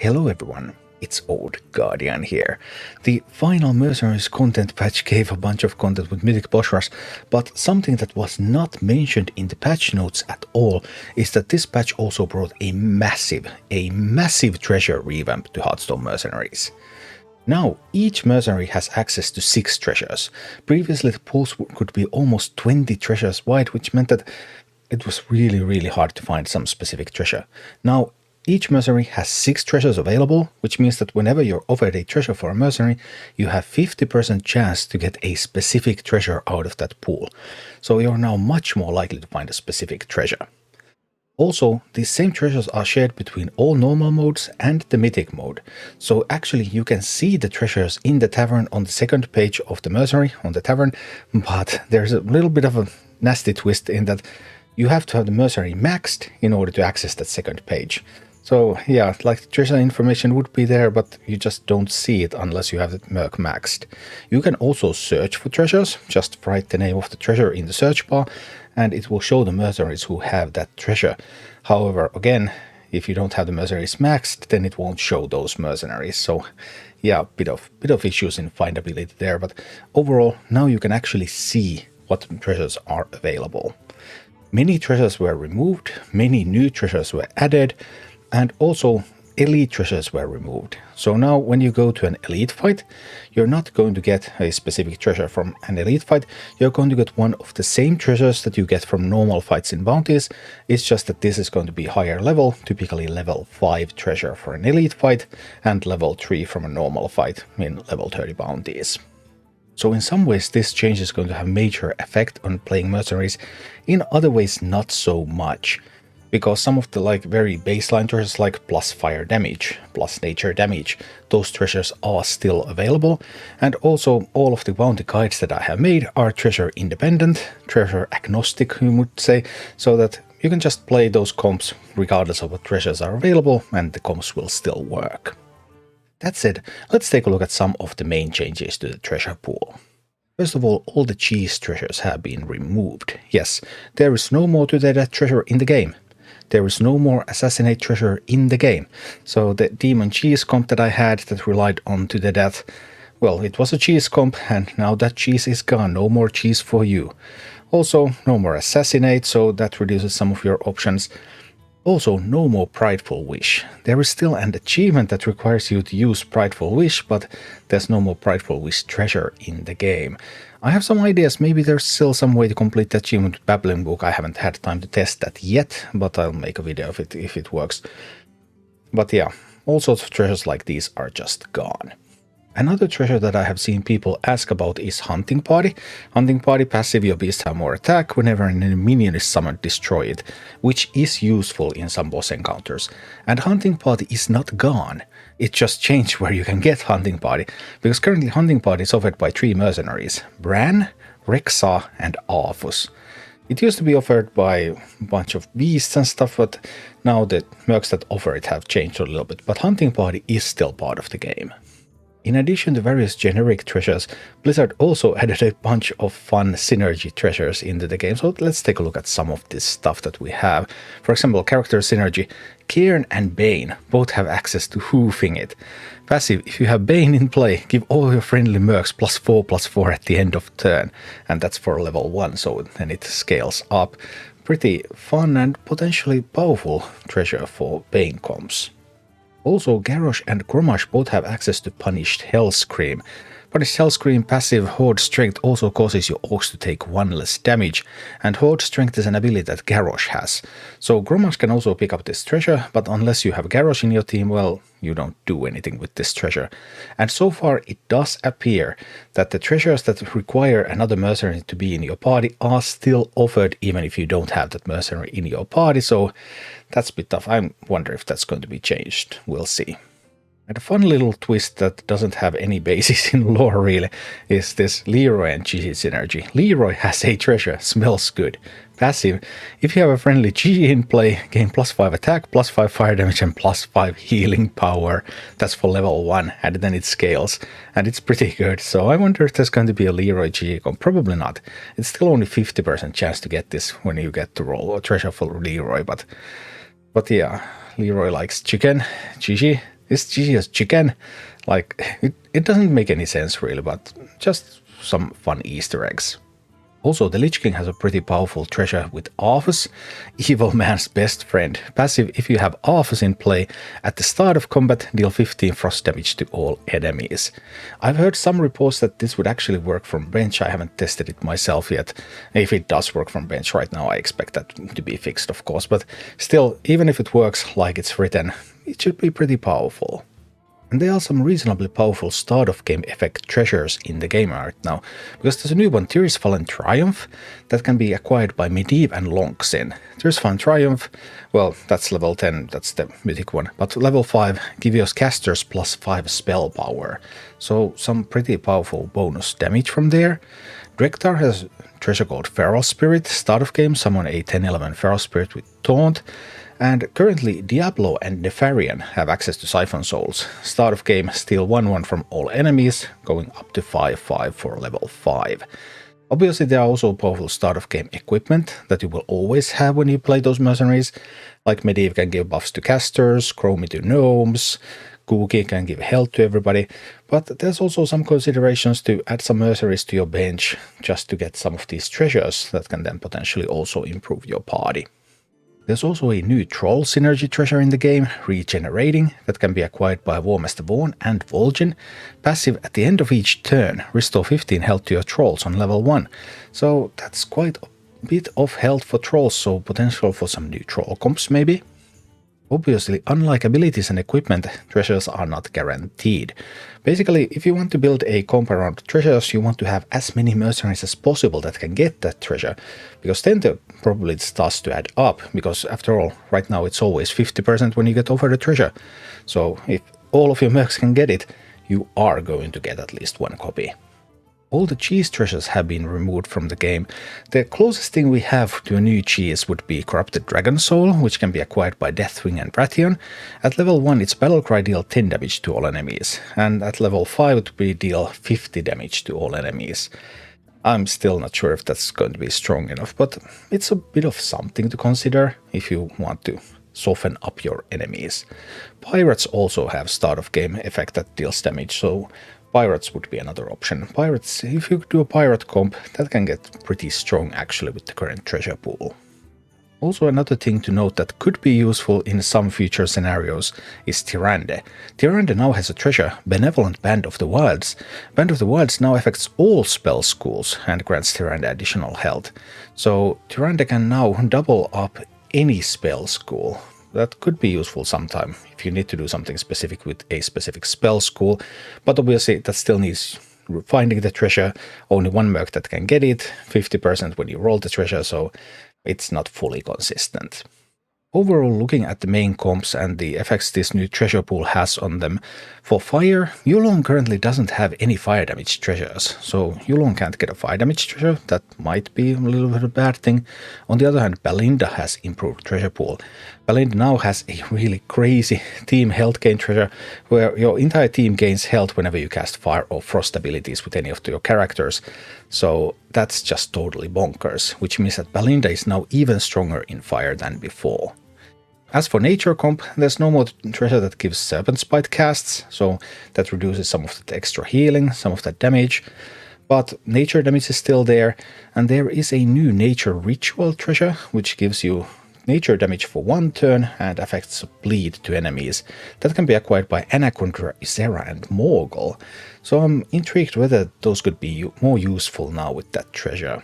Hello everyone, it's Old Guardian here. The final Mercenaries content patch gave a bunch of content with mythic boss rush, but something that was not mentioned in the patch notes at all is that this patch also brought a massive treasure revamp to Hearthstone Mercenaries. Now, each mercenary has access to 6 treasures. Previously the pools could be almost 20 treasures wide, which meant that it was really hard to find some specific treasure. Now, each mercenary has 6 treasures available, which means that whenever you're offered a treasure for a mercenary, you have 50% chance to get a specific treasure out of that pool. So you're now much more likely to find a specific treasure. Also, these same treasures are shared between all normal modes and the mythic mode. So actually you can see the treasures in the tavern on the second page of the mercenary on the tavern, but there's a little bit of a nasty twist in that you have to have the mercenary maxed in order to access that second page. So yeah, like the treasure information would be there, but you just don't see it unless you have the merc maxed. You can also search for treasures, just write the name of the treasure in the search bar, and it will show the mercenaries who have that treasure. However, again, if you don't have the mercenaries maxed, then it won't show those mercenaries. So yeah, bit of issues in findability there, but overall, now you can actually see what treasures are available. Many treasures were removed, many new treasures were added, and also elite treasures were removed. So now when you go to an elite fight, you're not going to get a specific treasure from an elite fight, you're going to get one of the same treasures that you get from normal fights in Bounties. It's just that this is going to be higher level, typically level 5 treasure for an elite fight, and level 3 from a normal fight in level 30 Bounties. So in some ways this change is going to have major effect on playing mercenaries, in other ways not so much. Because some of the very baseline treasures like plus fire damage, plus nature damage, those treasures are still available. And also all of the bounty guides that I have made are treasure independent, treasure agnostic you would say, so that you can just play those comps regardless of what treasures are available and the comps will still work. That said, let's take a look at some of the main changes to the treasure pool. First of all the cheese treasures have been removed. Yes, there is no more to that treasure in the game. There is no more assassinate treasure in the game. So the demon cheese comp that I had that relied on to the death, well, it was a cheese comp and now that cheese is gone. No more cheese for you. Also, no more assassinate, so that reduces some of your options. Also, no more Prideful Wish. There is still an achievement that requires you to use Prideful Wish, but there's no more Prideful Wish treasure in the game. I have some ideas, maybe there's still some way to complete the achievement with Babbling Book. I haven't had time to test that yet, but I'll make a video of it if it works. But yeah, all sorts of treasures like these are just gone. Another treasure that I have seen people ask about is Hunting Party. Hunting Party passive, your beasts have more attack. Whenever an minion is summoned, destroy it, which is useful in some boss encounters. And Hunting Party is not gone. It just changed where you can get Hunting Party, because currently Hunting Party is offered by 3 mercenaries, Bran, Rexha and Arfus. It used to be offered by a bunch of beasts and stuff, but now the mercs that offer it have changed a little bit, but Hunting Party is still part of the game. In addition to various generic treasures, Blizzard also added a bunch of fun synergy treasures into the game, so let's take a look at some of this stuff that we have. For example, character synergy, Cairn and Bane both have access to Hoofing It. Passive, if you have Bane in play, give all your friendly mercs +4/+4 at the end of turn, and that's for level 1, so then it scales up. Pretty fun and potentially powerful treasure for Bane comps. Also, Garrosh and Grommash both have access to Punished Hellscream. Punished Hellscream passive Horde Strength also causes your orcs to take 1 less damage, and Horde Strength is an ability that Garrosh has. So Grommash can also pick up this treasure, but unless you have Garrosh in your team, well, you don't do anything with this treasure. And so far it does appear that the treasures that require another mercenary to be in your party are still offered even if you don't have that mercenary in your party, so that's a bit tough. I wonder if that's going to be changed. We'll see. And a fun little twist that doesn't have any basis in lore really is this Leroy and Gigi synergy. Leroy has a treasure, Smells Good. Passive, if you have a friendly Gigi in play, gain +5 attack, +5 fire damage and +5 healing power. That's for level 1 and then it scales. And it's pretty good, so I wonder if there's going to be a Leroy Gigi comp. Probably not. It's still only 50% chance to get this when you get to roll a treasure for Leroy, but yeah, Leroy likes chicken, Gigi, Is she a chicken? Like, it doesn't make any sense really, but just some fun Easter eggs. Also, the Lich King has a pretty powerful treasure with Arthas, evil man's best friend. Passive, if you have Arthas in play, at the start of combat, deal 15 frost damage to all enemies. I've heard some reports that this would actually work from bench. I haven't tested it myself yet. If it does work from bench right now, I expect that to be fixed, of course. But still, even if it works like it's written, it should be pretty powerful. And there are some reasonably powerful start of game effect treasures in the game right now, because there's a new one, Tyr's Fallen Triumph, that can be acquired by Medivh and Longsin. Tyr's Fallen Triumph, well, that's level 10, that's the mythic one, but level 5 gives us casters plus 5 spell power, so some pretty powerful bonus damage from there. Drekthar has a treasure called Feral Spirit, start of game, summon a 10-11 Feral Spirit with Taunt. And currently Diablo and Nefarian have access to Siphon Souls. Start of game, steal 1/1 from all enemies, going up to 5/5 for level 5. Obviously there are also powerful start of game equipment that you will always have when you play those mercenaries, like Medivh can give buffs to casters, Chromie to gnomes, Kuki can give health to everybody, but there's also some considerations to add some mercenaries to your bench just to get some of these treasures that can then potentially also improve your party. There's also a new Troll synergy treasure in the game, Regenerating, that can be acquired by Warmaster Vaughn and Vol'jin. Passive, at the end of each turn, restore 15 health to your Trolls on level 1. So that's quite a bit of health for Trolls, so potential for some new Troll comps maybe. Obviously, unlike abilities and equipment, treasures are not guaranteed. Basically, if you want to build a comp around treasures, you want to have as many mercenaries as possible that can get that treasure, because then the probability starts to add up, because after all, right now it's always 50% when you get offered a treasure. So if all of your mercs can get it, you are going to get at least one copy. All the cheese treasures have been removed from the game. The closest thing we have to a new cheese would be Corrupted Dragon Soul, which can be acquired by Deathwing and Wrathion. At level 1 its Battlecry deal 10 damage to all enemies, and at level 5 it will deal 50 damage to all enemies. I'm still not sure if that's going to be strong enough, but it's a bit of something to consider if you want to soften up your enemies. Pirates also have start of game effect that deals damage, so Pirates would be another option. Pirates, if you do a pirate comp, that can get pretty strong actually with the current treasure pool. Also another thing to note that could be useful in some future scenarios is Tyrande. Tyrande now has a treasure, Benevolent Band of the Wilds. Band of the Wilds now affects all spell schools and grants Tyrande additional health. So Tyrande can now double up any spell school. That could be useful sometime if you need to do something specific with a specific spell school, but obviously that still needs finding the treasure, only one merc that can get it, 50% when you roll the treasure, so it's not fully consistent. Overall, looking at the main comps and the effects this new treasure pool has on them, for fire, Yulong currently doesn't have any fire damage treasures, so Yulong can't get a fire damage treasure. That might be a little bit of a bad thing. On the other hand, Belinda has improved treasure pool. Belinda now has a really crazy team health gain treasure, where your entire team gains health whenever you cast fire or frost abilities with any of your characters. So that's just totally bonkers, which means that Belinda is now even stronger in fire than before. As for nature comp, there's no more treasure that gives Serpent's Bite casts, so that reduces some of that extra healing, some of that damage, but nature damage is still there, and there is a new nature ritual treasure, which gives you nature damage for 1 turn and affects bleed to enemies. That can be acquired by Anacondra, Isera and Morgul, so I'm intrigued whether those could be more useful now with that treasure.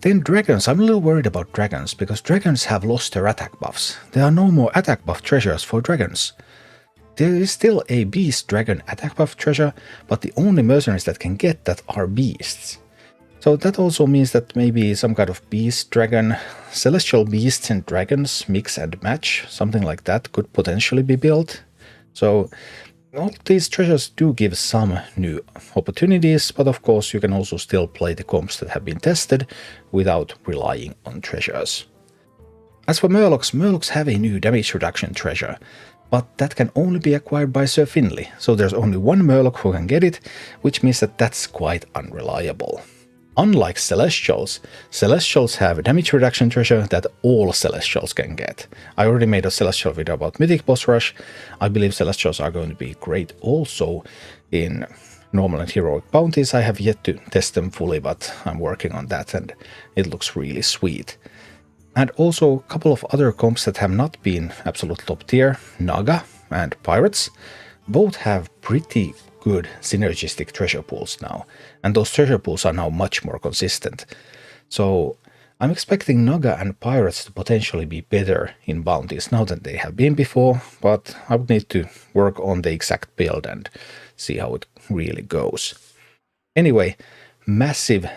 Then dragons, I'm a little worried about dragons, because dragons have lost their attack buffs. There are no more attack buff treasures for dragons. There is still a beast dragon attack buff treasure, but the only mercenaries that can get that are beasts. So that also means that maybe some kind of beast dragon, celestial beasts and dragons mix and match, something like that could potentially be built. So all these treasures do give some new opportunities, but of course you can also still play the comps that have been tested without relying on treasures. As for Murlocs have a new damage reduction treasure, but that can only be acquired by Sir Finley, so there's only one Murloc who can get it, which means that that's quite unreliable. Unlike Celestials, Celestials have a damage reduction treasure that all Celestials can get. I already made a Celestial video about Mythic Boss Rush. I believe Celestials are going to be great also in normal and heroic bounties. I have yet to test them fully, but I'm working on that and it looks really sweet. And also a couple of other comps that have not been absolute top tier, Naga and Pirates, both have pretty good synergistic treasure pools now, and those treasure pools are now much more consistent. So I'm expecting Naga and Pirates to potentially be better in bounties now than they have been before, but I would need to work on the exact build and see how it really goes. Anyway, massive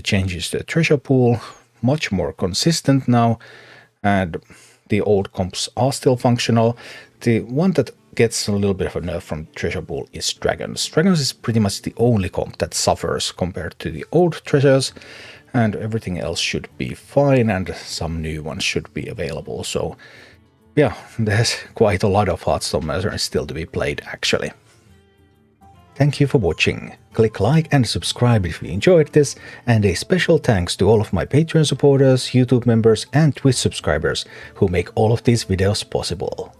changes to the treasure pool, much more consistent now, and the old comps are still functional. The one that gets a little bit of a nerf from treasure pool is Dragons. Dragons is pretty much the only comp that suffers compared to the old treasures, and everything else should be fine, and some new ones should be available. So yeah, there's quite a lot of Hearthstone Mercenaries still to be played actually. Thank you for watching. Click like and subscribe if you enjoyed this, and a special thanks to all of my Patreon supporters, YouTube members and Twitch subscribers who make all of these videos possible.